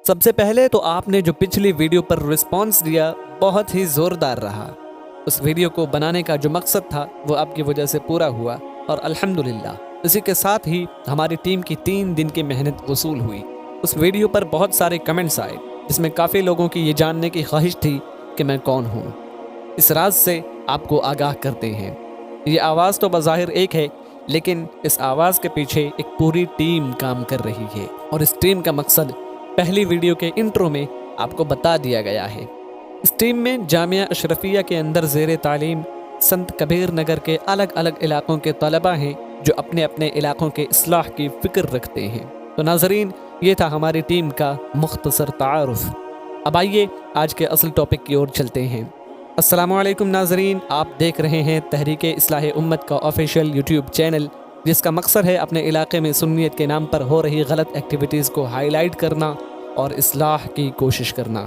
सबसे पहले तो आपने जो पिछली वीडियो पर रिस्पॉन्स दिया बहुत ही ज़ोरदार रहा। उस वीडियो को बनाने का जो मकसद था वो आपकी वजह से पूरा हुआ और अल्हम्दुलिल्लाह इसी के साथ ही हमारी टीम की 3 दिन की मेहनत वसूल हुई। उस वीडियो पर बहुत सारे कमेंट्स आए जिसमें काफ़ी लोगों की ये जानने की ख्वाहिश थी कि मैं कौन हूँ। इस राज से आपको आगाह करते हैं। ये आवाज़ तो बज़ाहिर एक है, लेकिन इस आवाज़ के पीछे एक पूरी टीम काम कर रही है और इस टीम का मकसद पहली वीडियो के इंट्रो में आपको बता दिया गया है। इस टीम में जामिया अशरफिया के अंदर ज़ेर तालीम संत कबीर नगर के अलग अलग इलाकों के तलबा हैं जो अपने अपने इलाकों के इस्लाह की फ़िक्र रखते हैं। तो नाज़रीन, ये था हमारी टीम का मुख्तसर तारुफ। अब आइए आज के असल टॉपिक की ओर चलते हैं। अस्सलामु अलैकुम नाज़रीन, आप देख रहे हैं तहरीक इस्लाह उम्मत का ऑफिशियल यूट्यूब चैनल, जिसका मकसद है अपने इलाके में सुन्नियत के नाम पर हो रही गलत एक्टिविटीज़ को हाईलाइट करना और इस्लाह की कोशिश करना।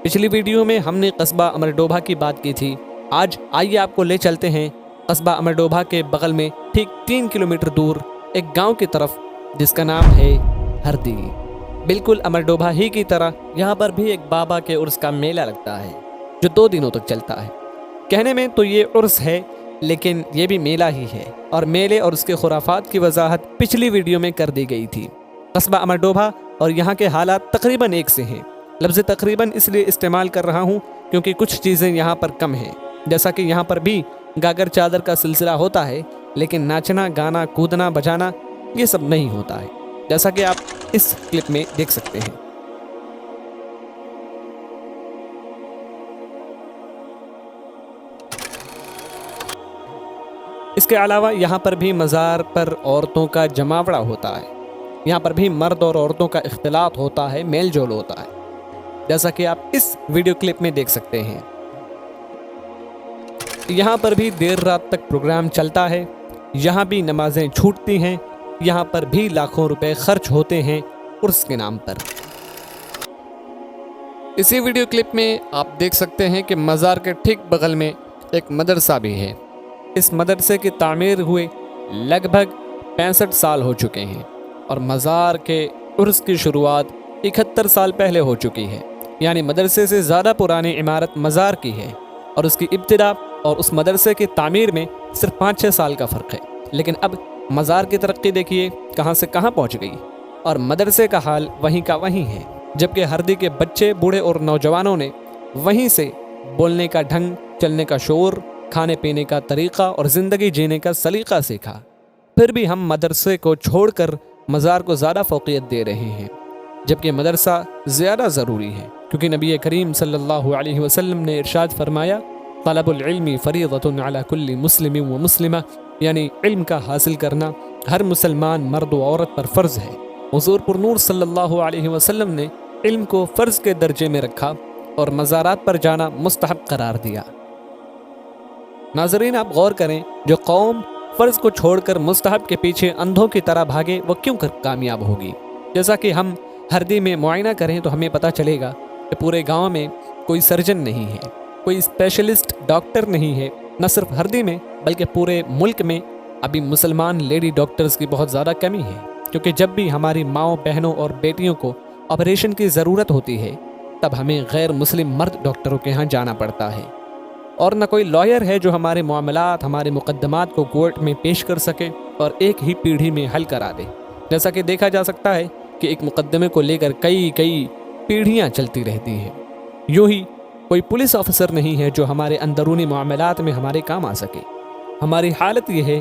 पिछली वीडियो में हमने कस्बा अमरडोभा की बात की थी। आज आइए आपको ले चलते हैं कस्बा अमरडोभा के बगल में ठीक 3 किलोमीटर दूर एक गाँव की तरफ जिसका नाम है हरदी। बिल्कुल अमरडोभा ही की तरह यहाँ पर भी एक बाबा के उर्स का मेला लगता है जो 2 दिनों तक चलता है। कहने में तो ये उर्स है, लेकिन ये भी मेला ही है और मेले और उसके खुराफात की वजाहत पिछली वीडियो में कर दी गई थी। कस्बा अमरडोभा और यहाँ के हालात तकरीबन एक से हैं। लफ्ज़ तकरीबन इसलिए इस्तेमाल कर रहा हूँ क्योंकि कुछ चीज़ें यहाँ पर कम हैं, जैसा कि यहाँ पर भी गागर चादर का सिलसिला होता है, लेकिन नाचना, गाना, कूदना, बजाना ये सब नहीं होता है, जैसा कि आप इस क्लिप में देख सकते हैं। इसके अलावा यहाँ पर भी मज़ार पर औरतों का जमावड़ा होता है। यहाँ पर भी मर्द और औरतों का इख्तिलात होता है, मेल जोल होता है, जैसा कि आप इस वीडियो क्लिप में देख सकते हैं। यहाँ पर भी देर रात तक प्रोग्राम चलता है। यहाँ भी नमाजें छूटती हैं। यहाँ पर भी लाखों रुपए खर्च होते हैं उर्स के नाम पर। इसी वीडियो क्लिप में आप देख सकते हैं कि मज़ार के ठीक बगल में एक मदरसा भी है। इस मदरसे की तामीर हुए लगभग 65 साल हो चुके हैं और मज़ार के उर्स की शुरुआत 71 साल पहले हो चुकी है। यानी मदरसे से ज़्यादा पुरानी इमारत मज़ार की है और उसकी इब्तिदा और उस मदरसे की तामीर में सिर्फ 5-6 साल का फ़र्क है। लेकिन अब मज़ार की तरक्की देखिए कहाँ से कहाँ पहुँच गई और मदरसे का हाल वहीं का वहीं है। जबकि हरदी के बच्चे, बूढ़े और नौजवानों ने वहीं से बोलने का ढंग, चलने का शोर, खाने पीने का तरीक़ा और ज़िंदगी जीने का सलीक़ा सीखा। फिर भी हम मदरसे को छोड़कर मज़ार को ज़्यादा फ़ौक़ियत दे रहे हैं, जबकि मदरसा ज़्यादा ज़रूरी है, क्योंकि नबी करीम सल्लल्लाहु अलैहि वसल्लम ने इरशाद फरमाया, तलबुल इल्मी फरीदतुन अला कुल्ली मुस्लिम व मुस्लिमा, यानी इल्म का हासिल करना हर मुसलमान मर्द व औरत पर फ़र्ज़ है। हुज़ूर पुरनूर सल्लल्लाहु अलैहि वसल्लम ने इल्म को फ़र्ज़ के दर्जे में रखा और मज़ारात पर जाना मुस्तहब करार दिया। नाज़रीन, आप गौर करें, जो कौम फ़र्ज़ को छोड़कर मुस्तहब के पीछे अंधों की तरह भागे वो क्यों कर कामयाब होगी। जैसा कि हम हरदी में मुआयना करें तो हमें पता चलेगा कि पूरे गांव में कोई सर्जन नहीं है, कोई स्पेशलिस्ट डॉक्टर नहीं है। न सिर्फ हरदी में बल्कि पूरे मुल्क में अभी मुसलमान लेडी डॉक्टर्स की बहुत ज़्यादा कमी है, क्योंकि जब भी हमारी माओ, बहनों और बेटियों को ऑपरेशन की ज़रूरत होती है तब हमें गैर मुस्लिम मर्द डॉक्टरों के यहाँ जाना पड़ता है और न कोई लॉयर है जो हमारे मामलात, हमारे मुकद्दमात को कोर्ट में पेश कर सके और एक ही पीढ़ी में हल करा दे। जैसा कि देखा जा सकता है कि एक मुकद्दमे को लेकर कई पीढ़ियाँ चलती रहती हैं। यूँ ही कोई पुलिस ऑफिसर नहीं है जो हमारे अंदरूनी मामलात में हमारे काम आ सके। हमारी हालत ये है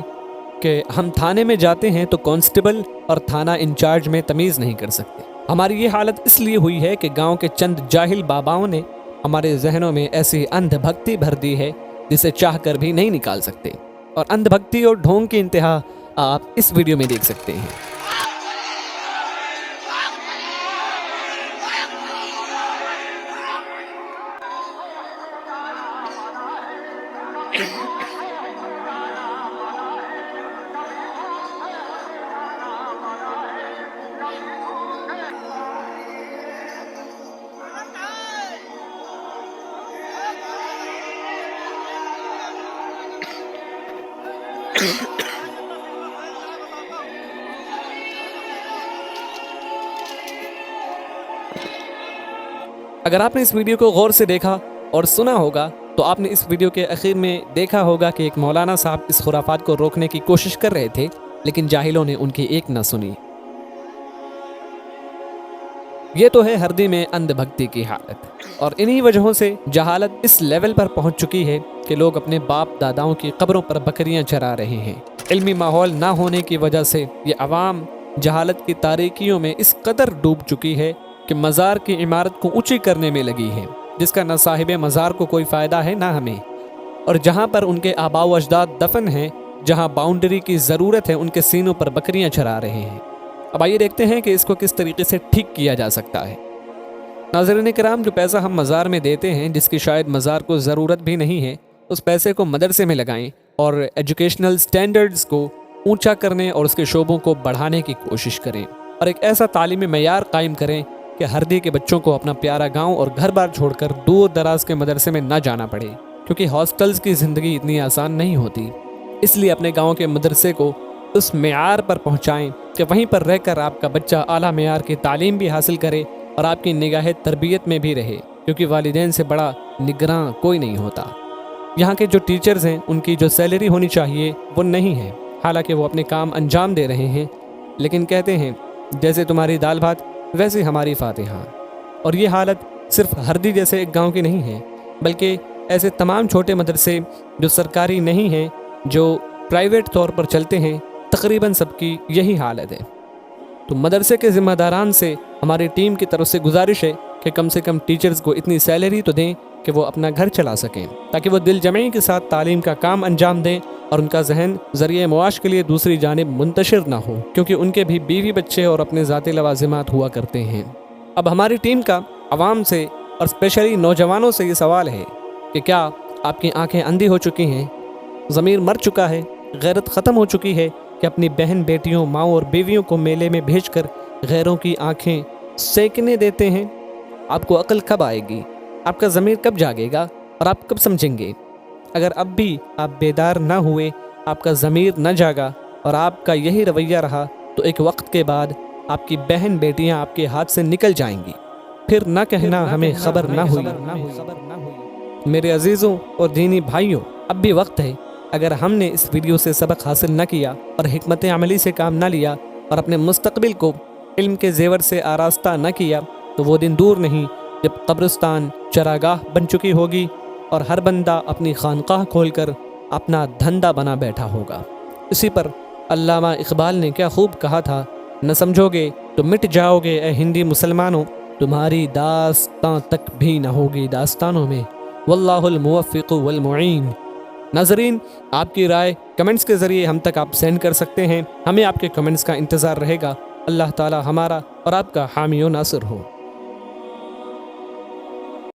कि हम थाने में जाते हैं तो कांस्टेबल और थाना इंचार्ज में तमीज़ नहीं कर सकते। हमारी ये हालत इसलिए हुई है कि गांव के चंद जाहिल बाबाओं ने हमारे जहनों में ऐसी अंधभक्ति भर दी है जिसे चाह कर भी नहीं निकाल सकते, और अंधभक्ति और ढोंग की इंतहा आप इस वीडियो में देख सकते हैं। اگر آپ نے اس ویڈیو کو غور سے دیکھا اور سنا ہوگا تو آپ نے اس ویڈیو کے اخیر میں دیکھا ہوگا کہ ایک مولانا صاحب اس خرافات کو روکنے کی کوشش کر رہے تھے، لیکن جاہلوں نے ان کی ایک نہ سنی۔ یہ تو ہے ہردی میں اندھ بھکتی کی حالت، اور انہی وجہوں سے جہالت اس لیول پر پہنچ چکی ہے کہ لوگ اپنے باپ داداؤں کی قبروں پر بکریاں چرا رہے ہیں۔ علمی ماحول نہ ہونے کی وجہ سے یہ عوام جہالت کی تاریکیوں میں اس قدر ڈوب چکی ہے کہ مزار کی عمارت کو اونچی کرنے میں لگی ہے، جس کا نہ صاحب مزار کو کوئی فائدہ ہے نہ ہمیں، اور جہاں پر ان کے آباء و اجداد دفن ہیں، جہاں باؤنڈری کی ضرورت ہے، ان کے سینوں پر بکریاں چرا رہے ہیں۔ اب آئیے دیکھتے ہیں کہ اس کو کس طریقے سے ٹھیک کیا جا سکتا ہے۔ ناظرین کرام، جو پیسہ ہم مزار میں دیتے ہیں، جس کی شاید مزار کو ضرورت بھی نہیں ہے، اس پیسے کو مدرسے میں لگائیں اور ایجوکیشنل سٹینڈرڈز کو اونچا کرنے اور اس کے شعبوں کو بڑھانے کی کوشش کریں، اور ایک ایسا تعلیمی معیار قائم کریں کہ ہردی کے بچوں کو اپنا پیارا گاؤں اور گھر بار چھوڑ کر دور دراز کے مدرسے میں نہ جانا پڑے، کیونکہ ہاسٹلز کی زندگی اتنی آسان نہیں ہوتی۔ اس لیے اپنے گاؤں کے مدرسے کو اس معیار پر پہنچائیں کہ وہیں پر رہ کر آپ کا بچہ اعلیٰ معیار کی تعلیم بھی حاصل کرے اور آپ کی نگاہ تربیت میں بھی رہے، کیونکہ والدین سے بڑا نگراں کوئی نہیں ہوتا۔ یہاں کے جو ٹیچرز ہیں، ان کی جو سیلری ہونی چاہیے وہ نہیں ہے، حالانکہ وہ اپنے کام انجام دے رہے ہیں، لیکن کہتے ہیں جیسے تمہاری دال بھات ویسے ہماری فاتحہ۔ اور یہ حالت صرف ہردی جیسے ایک گاؤں کی نہیں ہے، بلکہ ایسے تمام چھوٹے مدرسے جو سرکاری نہیں ہیں، جو پرائیویٹ طور پر چلتے ہیں، تقریباً سب کی یہی حالت ہے۔ تو مدرسے کے ذمہ داران سے ہماری ٹیم کی طرف سے گزارش ہے کہ کم سے کم ٹیچرز کو اتنی سیلری تو دیں کہ وہ اپنا گھر چلا سکیں، تاکہ وہ دل جمعی کے ساتھ تعلیم کا کام انجام دیں اور ان کا ذہن ذریعہ معاش کے لیے دوسری جانب منتشر نہ ہو، کیونکہ ان کے بھی بیوی بچے اور اپنے ذاتی لوازمات ہوا کرتے ہیں۔ اب ہماری ٹیم کا عوام سے اور اسپیشلی نوجوانوں سے یہ سوال ہے کہ کیا آپ کی آنکھیں اندھی ہو چکی ہیں، ضمیر مر چکا ہے، غیرت ختم ہو چکی ہے کہ اپنی بہن بیٹیوں، ماؤں اور بیویوں کو میلے میں بھیج کر غیروں کی آنکھیں سینکنے دیتے ہیں؟ آپ کو عقل کب آئے گی؟ آپ کا ضمیر کب جاگے گا اور آپ کب سمجھیں گے؟ اگر اب بھی آپ بیدار نہ ہوئے، آپ کا ضمیر نہ جاگا اور آپ کا یہی رویہ رہا، تو ایک وقت کے بعد آپ کی بہن بیٹیاں آپ کے ہاتھ سے نکل جائیں گی، پھر نہ کہنا ہمیں خبر نہ ہوئی۔ میرے عزیزوں اور دینی بھائیوں، اب بھی وقت ہے۔ اگر ہم نے اس ویڈیو سے سبق حاصل نہ کیا اور حکمت عملی سے کام نہ لیا اور اپنے مستقبل کو علم کے زیور سے آراستہ نہ کیا، تو وہ دن دور نہیں جب قبرستان چراگاہ بن چکی ہوگی اور ہر بندہ اپنی خانقاہ کھول کر اپنا دھندا بنا بیٹھا ہوگا۔ اسی پر علامہ اقبال نے کیا خوب کہا تھا، نہ سمجھو گے تو مٹ جاؤ گے اے ہندی مسلمانوں، تمہاری داستان تک بھی نہ ہوگی داستانوں میں، واللہ الموفق والمعین۔ ناظرین، آپ کی رائے کمنٹس کے ذریعے ہم تک آپ سینڈ کر سکتے ہیں، ہمیں آپ کے کمنٹس کا انتظار رہے گا۔ اللہ تعالی ہمارا اور آپ کا حامی و ناصر ہو۔